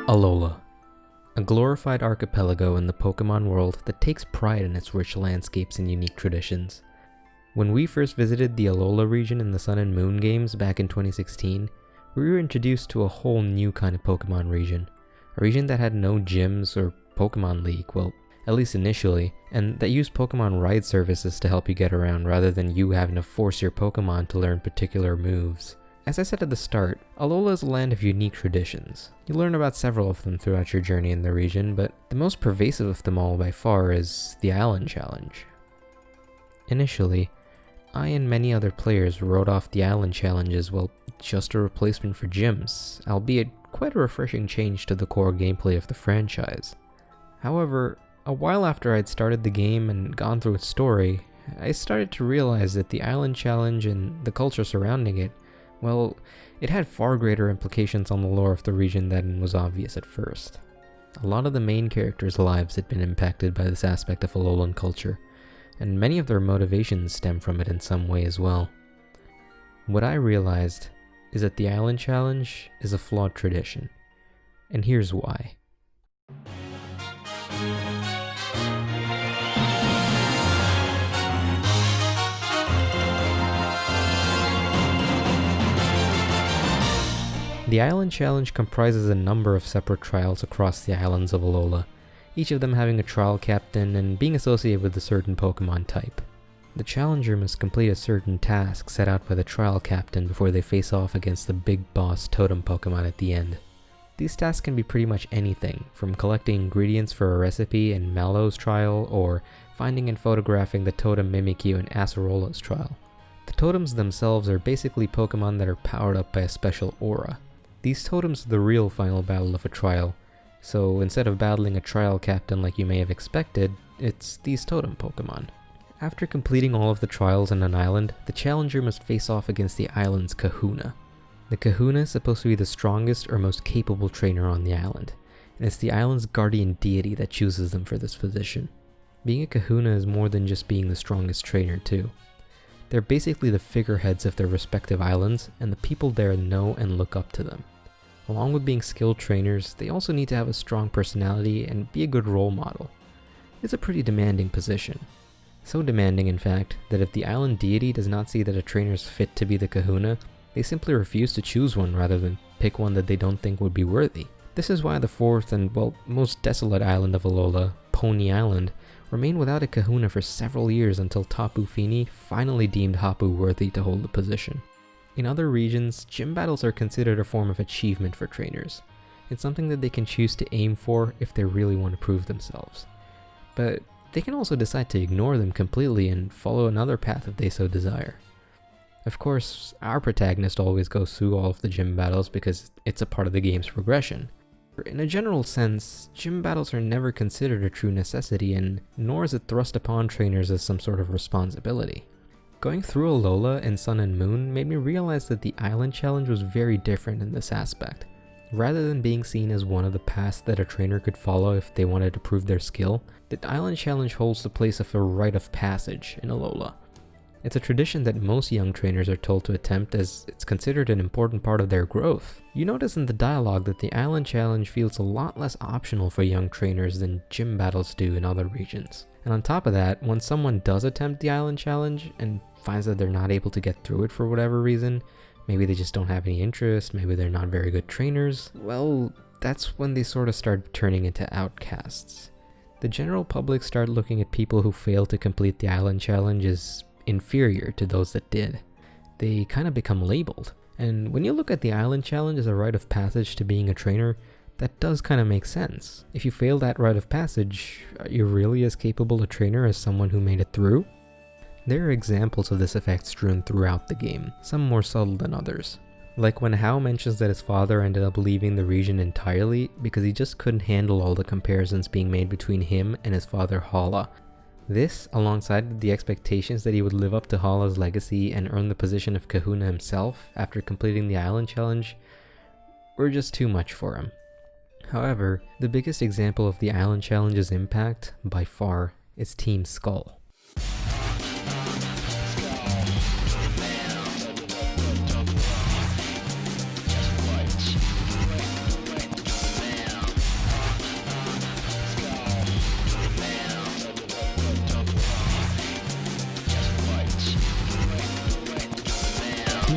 Alola, a glorified archipelago in the Pokemon world that takes pride in its rich landscapes and unique traditions. When we first visited the Alola region in the Sun and Moon games back in 2016, we were introduced to a whole new kind of Pokemon region. A region that had no gyms or Pokemon League, well, at least initially, and that used Pokemon ride services to help you get around rather than you having to force your Pokemon to learn particular moves. As I said at the start, Alola is a land of unique traditions. You learn about several of them throughout your journey in the region, but the most pervasive of them all by far is the Island Challenge. Initially, I and many other players wrote off the Island Challenge as, well, just a replacement for gyms, albeit quite a refreshing change to the core gameplay of the franchise. However, a while after I'd started the game and gone through its story, I started to realize that the Island Challenge and the culture surrounding it, well, it had far greater implications on the lore of the region than was obvious at first. A lot of the main characters' lives had been impacted by this aspect of Alolan culture, and many of their motivations stem from it in some way as well. What I realized is that the Island Challenge is a flawed tradition, and here's why. The Island Challenge comprises a number of separate trials across the islands of Alola, each of them having a trial captain and being associated with a certain Pokemon type. The challenger must complete a certain task set out by the trial captain before they face off against the big boss totem Pokemon at the end. These tasks can be pretty much anything, from collecting ingredients for a recipe in Mallow's trial, or finding and photographing the totem Mimikyu in Acerola's trial. The totems themselves are basically Pokemon that are powered up by a special aura. These totems are the real final battle of a trial, so instead of battling a trial captain like you may have expected, it's these totem Pokemon. After completing all of the trials on an island, the challenger must face off against the island's Kahuna. The Kahuna is supposed to be the strongest or most capable trainer on the island, and it's the island's guardian deity that chooses them for this position. Being a Kahuna is more than just being the strongest trainer too. They're basically the figureheads of their respective islands, and the people there know and look up to them. Along with being skilled trainers, they also need to have a strong personality and be a good role model. It's a pretty demanding position. So demanding, in fact, that if the island deity does not see that a trainer is fit to be the Kahuna, they simply refuse to choose one rather than pick one that they don't think would be worthy. This is why the fourth and, well, most desolate island of Alola, Pony Island, remained without a Kahuna for several years until Tapu Fini finally deemed Hapu worthy to hold the position. In other regions, gym battles are considered a form of achievement for trainers. It's something that they can choose to aim for if they really want to prove themselves. But they can also decide to ignore them completely and follow another path if they so desire. Of course, our protagonist always goes through all of the gym battles because it's a part of the game's progression. In a general sense, gym battles are never considered a true necessity, and nor is it thrust upon trainers as some sort of responsibility. Going through Alola and Sun and Moon made me realize that the Island Challenge was very different in this aspect. Rather than being seen as one of the paths that a trainer could follow if they wanted to prove their skill, the Island Challenge holds the place of a rite of passage in Alola. It's a tradition that most young trainers are told to attempt as it's considered an important part of their growth. You notice in the dialogue that the Island Challenge feels a lot less optional for young trainers than gym battles do in other regions. And on top of that, when someone does attempt the Island Challenge and finds that they're not able to get through it for whatever reason, maybe they just don't have any interest, maybe they're not very good trainers, well, that's when they sort of start turning into outcasts. The general public start looking at people who fail to complete the Island Challenge as inferior to those that did. They kind of become labeled. And when you look at the Island Challenge as a rite of passage to being a trainer, that does kind of make sense. If you fail that rite of passage, are you really as capable a trainer as someone who made it through? There are examples of this effect strewn throughout the game, some more subtle than others. Like when Hao mentions that his father ended up leaving the region entirely because he just couldn't handle all the comparisons being made between him and his father Hala. This, alongside the expectations that he would live up to Hala's legacy and earn the position of Kahuna himself after completing the Island Challenge, were just too much for him. However, the biggest example of the Island Challenge's impact, by far, is Team Skull.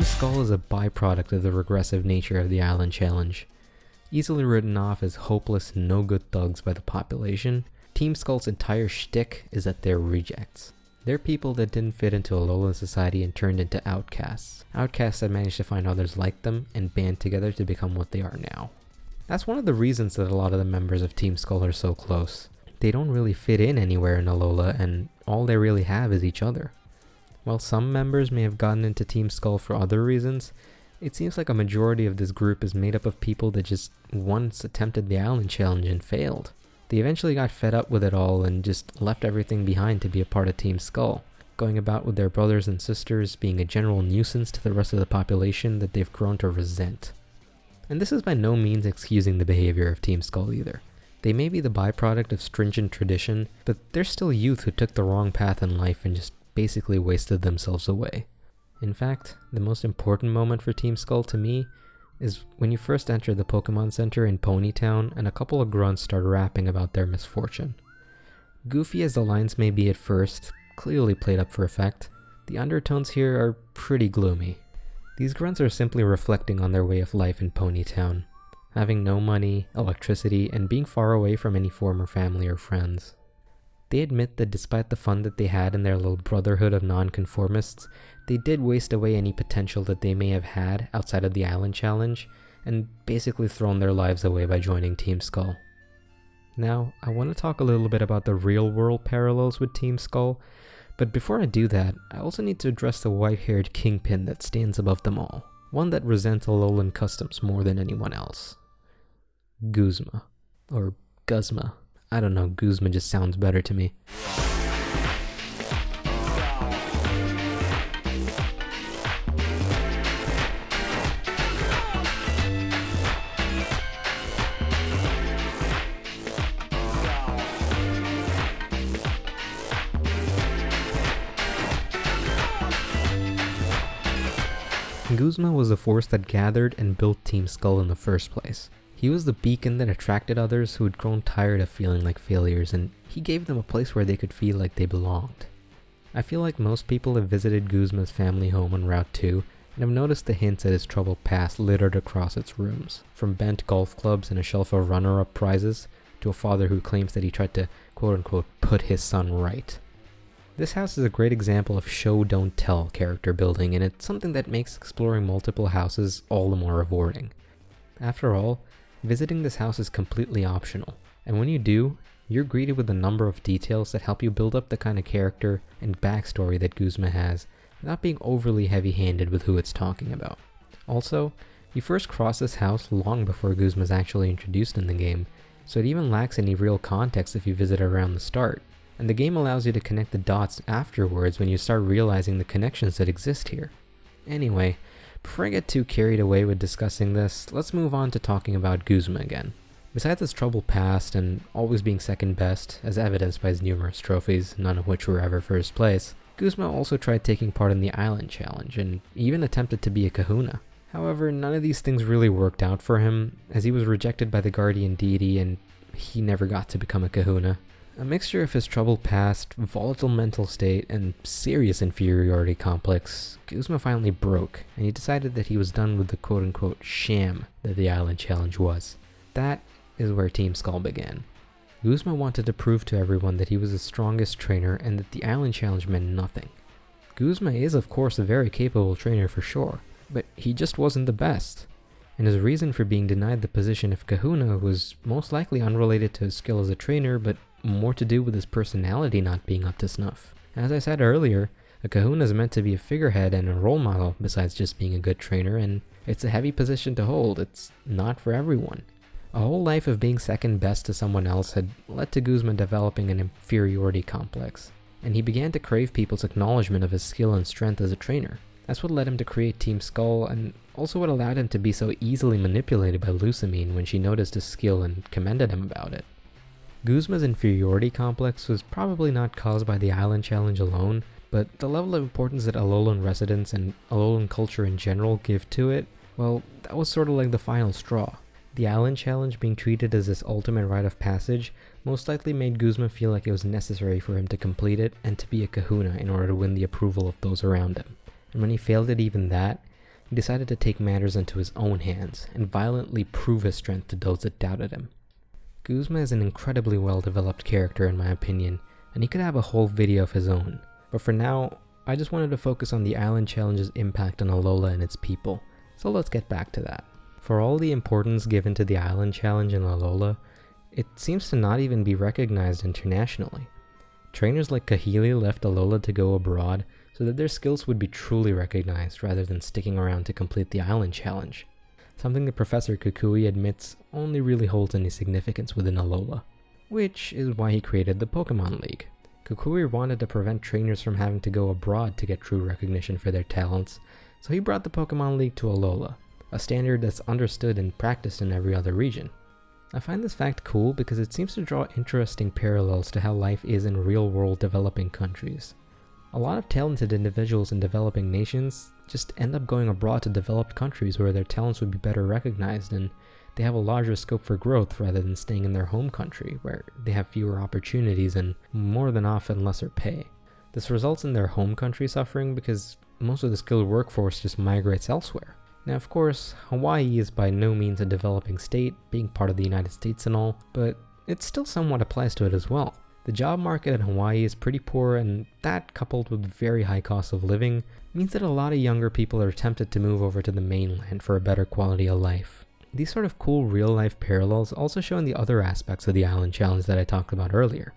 Skull is a byproduct of the regressive nature of the island challenge. Easily written off as hopeless, no-good thugs by the population, Team Skull's entire shtick is that they're rejects. They're people that didn't fit into Alolan society and turned into outcasts. Outcasts that managed to find others like them and band together to become what they are now. That's one of the reasons that a lot of the members of Team Skull are so close. They don't really fit in anywhere in Alola, and all they really have is each other. While some members may have gotten into Team Skull for other reasons, it seems like a majority of this group is made up of people that just once attempted the Island Challenge and failed. They eventually got fed up with it all and just left everything behind to be a part of Team Skull, going about with their brothers and sisters, being a general nuisance to the rest of the population that they've grown to resent. And this is by no means excusing the behavior of Team Skull either. They may be the byproduct of stringent tradition, but they're still youth who took the wrong path in life and just basically wasted themselves away. In fact, the most important moment for Team Skull to me is when you first enter the Pokemon Center in Ponytown and a couple of grunts start rapping about their misfortune. Goofy as the lines may be at first, clearly played up for effect, the undertones here are pretty gloomy. These grunts are simply reflecting on their way of life in Ponytown, having no money, electricity, and being far away from any former family or friends. They admit that despite the fun that they had in their little brotherhood of nonconformists, they did waste away any potential that they may have had outside of the Island Challenge, and basically thrown their lives away by joining Team Skull. Now, I want to talk a little bit about the real-world parallels with Team Skull, but before I do that, I also need to address the white-haired kingpin that stands above them all, one that resents Alolan customs more than anyone else. Guzma. Or Guzma. I don't know, Guzma just sounds better to me. Guzma was the force that gathered and built Team Skull in the first place. He was the beacon that attracted others who had grown tired of feeling like failures, and he gave them a place where they could feel like they belonged. I feel like most people have visited Guzma's family home on Route 2 and have noticed the hints at his troubled past littered across its rooms, from bent golf clubs and a shelf of runner-up prizes, to a father who claims that he tried to quote-unquote put his son right. This house is a great example of show-don't-tell character building, and it's something that makes exploring multiple houses all the more rewarding. After all, visiting this house is completely optional, and when you do, you're greeted with a number of details that help you build up the kind of character and backstory that Guzma has, without being overly heavy-handed with who it's talking about. Also, you first cross this house long before Guzma is actually introduced in the game, so it even lacks any real context if you visit around the start, and the game allows you to connect the dots afterwards when you start realizing the connections that exist here. Anyway, before I get too carried away with discussing this, let's move on to talking about Guzma again. Besides his troubled past and always being second best, as evidenced by his numerous trophies, none of which were ever first place, Guzma also tried taking part in the Island Challenge and even attempted to be a kahuna. However, none of these things really worked out for him, as he was rejected by the guardian deity and he never got to become a kahuna. A mixture of his troubled past, volatile mental state, and serious inferiority complex, Guzma finally broke, and he decided that he was done with the quote-unquote sham that the Island Challenge was. That is where Team Skull began. Guzma wanted to prove to everyone that he was the strongest trainer and that the Island Challenge meant nothing. Guzma is of course a very capable trainer for sure, but he just wasn't the best. And his reason for being denied the position of kahuna was most likely unrelated to his skill as a trainer, but more to do with his personality not being up to snuff. As I said earlier, a kahuna is meant to be a figurehead and a role model besides just being a good trainer, and it's a heavy position to hold. It's not for everyone. A whole life of being second best to someone else had led to Guzma developing an inferiority complex, and he began to crave people's acknowledgement of his skill and strength as a trainer. That's what led him to create Team Skull, and also what allowed him to be so easily manipulated by Lucamine when she noticed his skill and commended him about it. Guzma's inferiority complex was probably not caused by the Island Challenge alone, but the level of importance that Alolan residents and Alolan culture in general give to it, well, that was sort of like the final straw. The Island Challenge being treated as this ultimate rite of passage most likely made Guzma feel like it was necessary for him to complete it and to be a kahuna in order to win the approval of those around him. And when he failed at even that, he decided to take matters into his own hands and violently prove his strength to those that doubted him. Guzma is an incredibly well-developed character in my opinion, and he could have a whole video of his own. But for now, I just wanted to focus on the Island Challenge's impact on Alola and its people, so let's get back to that. For all the importance given to the Island Challenge in Alola, it seems to not even be recognized internationally. Trainers like Kahili left Alola to go abroad so that their skills would be truly recognized rather than sticking around to complete the Island Challenge, something that Professor Kukui admits only really holds any significance within Alola, which is why he created the Pokemon League. Kukui wanted to prevent trainers from having to go abroad to get true recognition for their talents, so he brought the Pokemon League to Alola, a standard that's understood and practiced in every other region. I find this fact cool because it seems to draw interesting parallels to how life is in real-world developing countries. A lot of talented individuals in developing nations just end up going abroad to developed countries where their talents would be better recognized and they have a larger scope for growth rather than staying in their home country where they have fewer opportunities and more than often lesser pay. This results in their home country suffering because most of the skilled workforce just migrates elsewhere. Now of course, Hawaii is by no means a developing state, being part of the United States and all, but it still somewhat applies to it as well. The job market in Hawaii is pretty poor, and that coupled with very high costs of living means that a lot of younger people are tempted to move over to the mainland for a better quality of life. These sort of cool real-life parallels also show in the other aspects of the Island Challenge that I talked about earlier.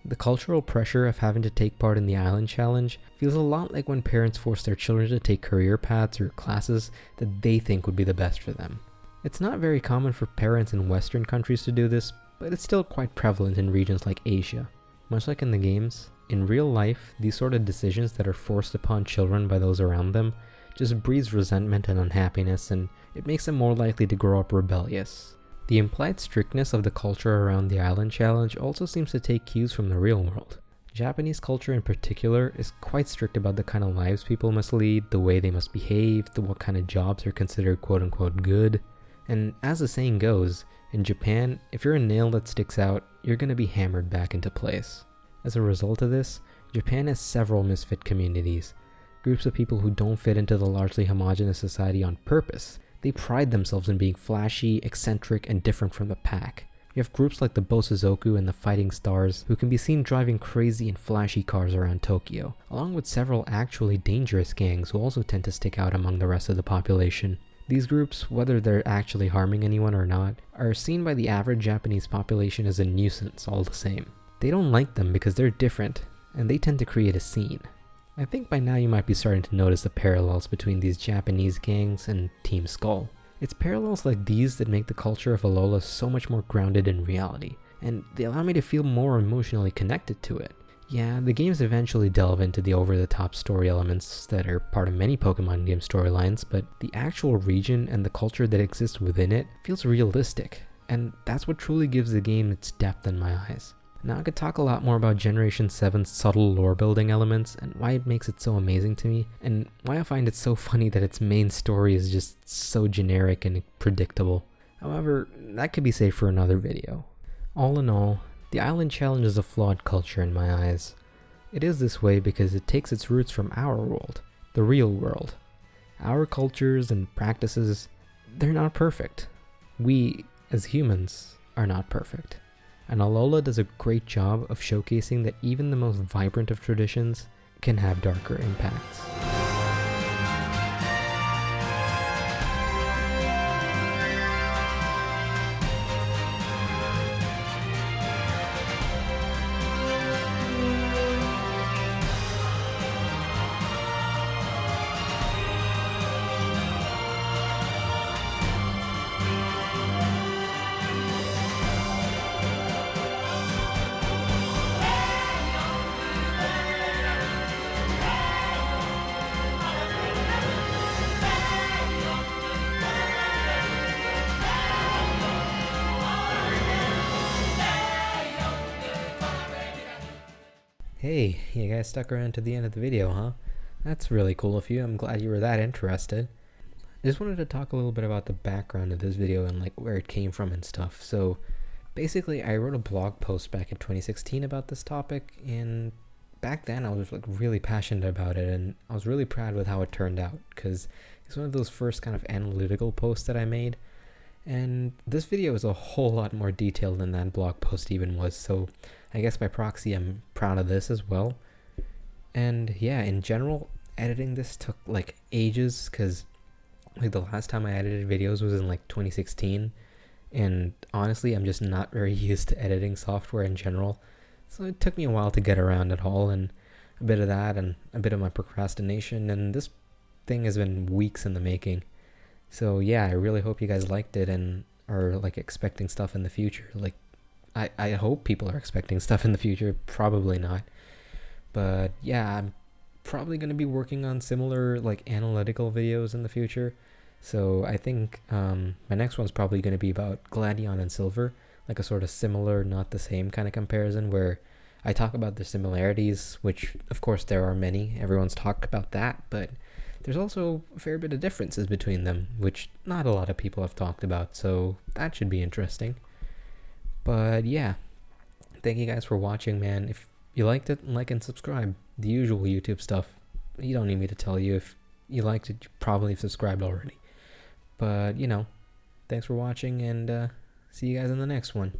The cultural pressure of having to take part in the Island Challenge feels a lot like when parents force their children to take career paths or classes that they think would be the best for them. It's not very common for parents in Western countries to do this, but it's still quite prevalent in regions like Asia. Much like in the games, in real life, these sort of decisions that are forced upon children by those around them just breeds resentment and unhappiness, and it makes them more likely to grow up rebellious. The implied strictness of the culture around the Island Challenge also seems to take cues from the real world. Japanese culture in particular is quite strict about the kind of lives people must lead, the way they must behave, what kind of jobs are considered quote-unquote good. And as the saying goes, in Japan, if you're a nail that sticks out, you're going to be hammered back into place. As a result of this, Japan has several misfit communities, groups of people who don't fit into the largely homogeneous society on purpose. They pride themselves in being flashy, eccentric, and different from the pack. You have groups like the Bosuzoku and the Fighting Stars who can be seen driving crazy and flashy cars around Tokyo, along with several actually dangerous gangs who also tend to stick out among the rest of the population. These groups, whether they're actually harming anyone or not, are seen by the average Japanese population as a nuisance all the same. They don't like them because they're different, and they tend to create a scene. I think by now you might be starting to notice the parallels between these Japanese gangs and Team Skull. It's parallels like these that make the culture of Alola so much more grounded in reality, and they allow me to feel more emotionally connected to it. Yeah, the games eventually delve into the over-the-top story elements that are part of many Pokemon game storylines, but the actual region and the culture that exists within it feels realistic, and that's what truly gives the game its depth in my eyes. Now I could talk a lot more about Generation 7's subtle lore-building elements and why it makes it so amazing to me, and why I find it so funny that its main story is just so generic and predictable. However, that could be saved for another video. All in all, the Island Challenge is a flawed culture in my eyes. It is this way because it takes its roots from our world, the real world. Our cultures and practices, they're not perfect. We, as humans, are not perfect. And Alola does a great job of showcasing that even the most vibrant of traditions can have darker impacts. Hey, you guys stuck around to the end of the video, huh? That's really cool of you. I'm glad you were that interested. I just wanted to talk a little bit about the background of this video and like where it came from and stuff. So basically I wrote a blog post back in 2016 about this topic, and back then I was like really passionate about it, and I was really proud with how it turned out because It's one of those first kind of analytical posts that I made. And this video is a whole lot more detailed than that blog post even was, so I guess by proxy I'm proud of this as well. And yeah, in general, editing this took like ages, because like the last time I edited videos was in like 2016, and honestly I'm just not very used to editing software in general, so it took me a while to get around it all, and a bit of that and a bit of my procrastination, and this thing has been weeks in the making. So yeah, I really hope you guys liked it and are like expecting stuff in the future. Like I hope people are expecting stuff in the future, probably not. But yeah, I'm probably going to be working on similar like analytical videos in the future. So I think my next one's probably going to be about Gladion and Silver, like a sort of similar, not the same kind of comparison, where I talk about the similarities, which of course there are many. Everyone's talked about that, but there's also a fair bit of differences between them, which not a lot of people have talked about, so that should be interesting. But yeah, thank you guys for watching, man. If you liked it, like and subscribe. The usual YouTube stuff. You don't need me to tell you. If you liked it, you probably subscribed already. But, thanks for watching, and see you guys in the next one.